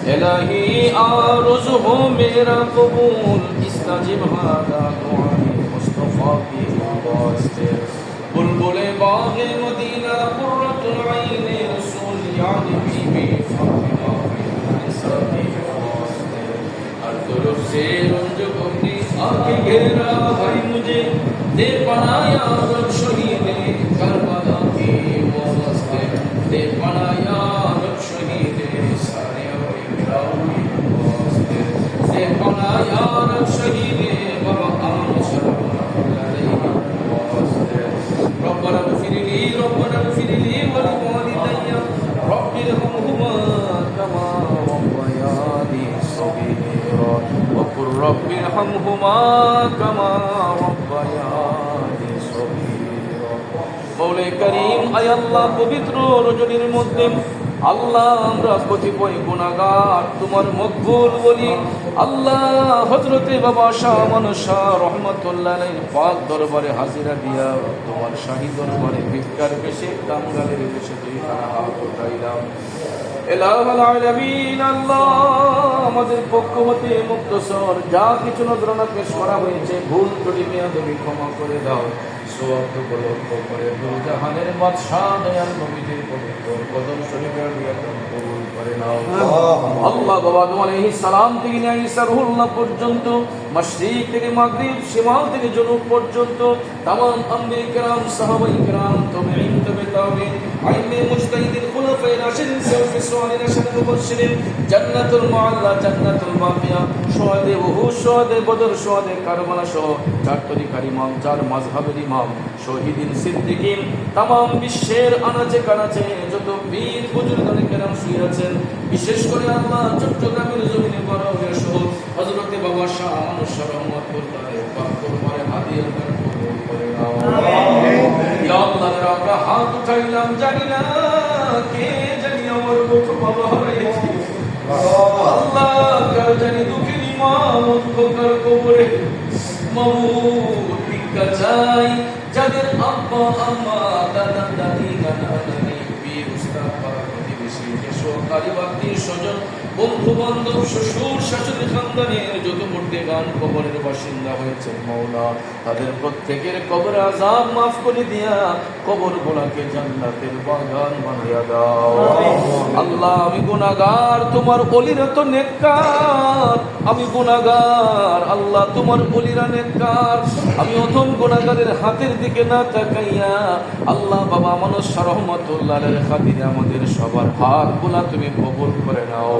इलाही आरज़ हो मेरा कबूल इस्ताजिब हादा दुआए मुस्तफ़ा की वास्ते बुलबुले बाग़े मदीना कुर्रतुल ऐन रसूल यानी बीबी फातिमा की वास्ते हर तरफ से रंज अपनी आके घेरा है मुझे दे पनाह या रब शहीद करबला की वास्ते दे पनाह या रब शहीद सारे इकराम की वास्ते दे पनाह या रब शहीद बाबा आम सल्लल्लाहु अलैहि वास्ते रब्बना इग़फिर ली व लिवालिदैया रब्बिर हमहुमा कमा रब्बयानी सगीरा व कुर रब्बिर हमहुमा कमा रब्बयानी सगीरा मौला करीम आय আল্লাহ পবিত্র রজনীর মধ্যে আল্লাহ আমরা কতিপয় গুনাহগার তোমার মকবুল বলি আল্লাহ হযরতে বাবা শাহ মানস শাহ রহমাতুল্লাহ আলাইহির পাক দরবারে হাজিরা দিয়া তোমার শাহী দরবারে ভিক্ষার বেশে কাঙ্গালের বেশে দুই হাত উঠাইলাম ইলাহুল আলামিন আল্লাহ আমাদের পক্ষ হতে মুক্তসর যা কিছু নজরানা পেশ করা হয়েছে ভুল ত্রুটি বেয়াদবি ক্ষমা করে দাও সওয়াব উপলব্ধ করে দু জাহানের বাদশা দয়াল নবীজির পবিত্র কদম শরীফের নিয়ামত কবুল করে নাও আল্লাহ বাবা আদম আলাইহিস সালাম থেকে নিয়ে ঈসা রুহুল্লাহ পর্যন্ত মাশরিক থেকে মাগরিব শিমাল থেকে জনুব পর্যন্ত तमाम আম্বিয়া কিরাম সাহাবায়ে কিরাম তাবেঈন তবে তাবেঈন আইমে মুজতাহিদিন খুলাফায়ে রাশিদিন সালফে সালিহিন আশহাদু মুবশশিরিন জান্নাতুল মুআল্লা জান্নাতুল বাকিয়া শুহাদে উহুদ শুহাদে বদর শুহাদে কারবালা সহ চার তরিকার ইমাম চার মাযহাবের ইমাম শহীদিন সিদ্দিকিন तमाम বিশ্বের আনাচে কানাচে যত বীর বুজুর্গানে কেরাম শুয়ে আছেন বিশেষ করে আল্লাহ চট্টগ্রামের জমিনে বড় সহ হযরতে বাবা শাহ মানস শাহ রহমাতুল্লাহ পাক দরবারে হাদিয়া কবুল করে নাও ইয়া আল্লাহ আমরা হাত উঠাইলাম জানি না কে জানি আমার মুখ বাবা হয়েছে আল্লাহ কার জানি দুঃখের ইমাম খোকার কবরে মাবুদ ভিক্ষা চাই যাদের আব্বা আম্মা দাদা দাদি নানা নানি বীর উস্তাদ পাড়া প্রতিবেশী সহকারী আত্মীয় স্বজন বন্ধু বান্ধব শ্বশুর শাশুড়ি খানদানের যত মুর্দেগান কবরের বাসিন্দা হয়েছে মাওলা তাদের প্রত্যেকের কবর আযাব মাফ করে দিয়া কবর গোলাকে জান্নাতের বাগান বানাইয়া দাও আল্লাহ আমি গুনাহগার তোমার ওলিরা তো নেককার আমি গুনাহগার আল্লাহ তোমার ওলিরা নেককার আমি অধম গুনাহগারের হাতের দিকে না তাকাইয়া আল্লাহ বাবা মানস শাহ রহমাতুল্লাহ আলাইহির খাতিরে আমাদের সবার হাতগুলো তুমি কবুল করে নাও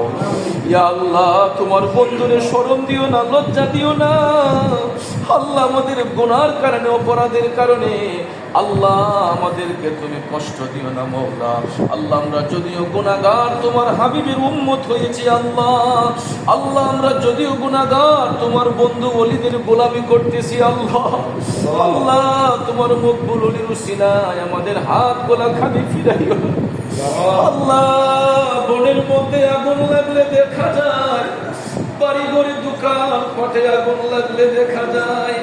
ইয়া আল্লাহ তোমার বন্ধুরে শরম দিও না লজ্জা দিও না আল্লাহ আমাদের গুনাহর কারণে অপরাধের কারণে আল্লাহ আমাদেরকে তুমি কষ্ট দিও না মাওলা আল্লাহ আমরা যদিও গুনাহগার তোমার হাবিবের উম্মত হয়েছি আল্লাহ আল্লাহ আমরা যদিও গুনাহগার তোমার বন্ধু ওলিদের গোলামি করতেছি আল্লাহ আল্লাহ তোমার মকবুল ওলির উসিলায় আমাদের হাতগুলো খালি ফিরাইও আল্লাহ বনের মধ্যে আগুন লাগলে দেখা যায় বাড়ি ঘরে দোকান পথে আগুন লাগলে দেখা যায়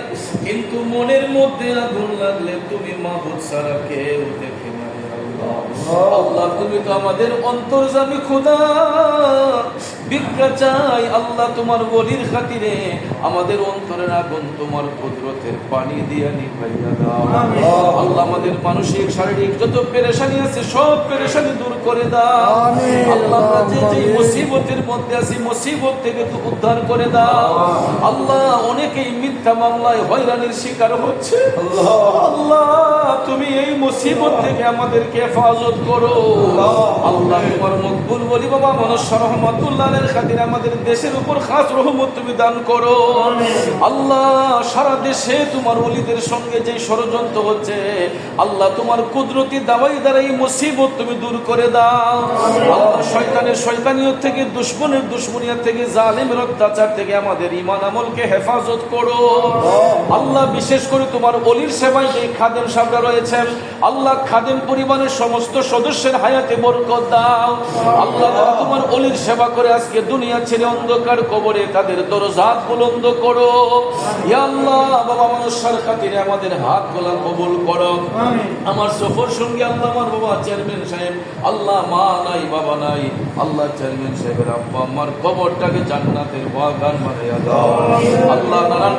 কিন্তু মনের মধ্যে আগুন লাগলে তুমি মাবুদ ছাড়া কেউ দেখে না আল্লাহ তুমি তো আমাদের অন্তর্যামী খোদা ভিক্ষা চাই আল্লাহ তোমার ওলির খাতিরে আমাদের অন্তরের আগুন তোমার কুদরতের পানি দিয়ে নিভাইয়া দাও আল্লাহ আমাদের মানসিক শারীরিক যত পেরেশানি আছে সব পেরেশানি দূর করে দাও আল্লাহ আমরা যে মুসিবতের মধ্যে আছি মুসিবত থেকে তো উদ্ধার করে দাও আল্লাহ অনেকেই মিথ্যা মামলায় হয়রানির শিকার হচ্ছে আল্লাহ তুমি এই মুসিবত থেকে আমাদেরকে হেফাজত করো আল্লাহ তোমার মকবুল বলি বাবা মানস শাহ রহমাতুল্লাহ আলাইহির খাতিরে আমাদের দেশের উপর খাস রহমত তুমি দান করো আল্লাহ সারা দেশে তোমার ওলিদের সঙ্গে যে ষড়যন্ত্র হচ্ছে আল্লাহ তোমার কুদরতি দাওয়াই দ্বারা এই মুসিবত তুমি দূর করে দাও আল্লাহ শয়তানের শয়তানিয়ত থেকে দুশমনের দুশমনিয়ত থেকে জালিমের অত্যাচার থেকে আমাদের ঈমান আমলকে হেফাজত করো আল্লাহ বিশেষ করে তোমার ওলির সেবায় যে খাদেম সাহেবরা রয়েছেন আল্লাহ খাদেম পরিবারের সমস্ত সদস্যের হায়াতে বরকত দাও আল্লাহ তোমার ওলির সেবা করে আজকে আজকে দুনিয়া ছেড়ে অন্ধকার কবরে তাদের দরজাত বুলন্দ করো। ইয়া আল্লাহ, বাবা মানুষের খাতিরে আমাদের হাত গোলা কবুল করো। আমার সফর সঙ্গে আল্লাহ আমার বাবা চেয়ারম্যান সাহেব, আল্লাহ মা নাই বাবা নাই, আল্লাহ চেয়ারম্যান সাহেবের আব্বা আমার কবরটাকে জান্নাতের বাগান বানাইয়া দাও। আল্লাহ নারায়ণ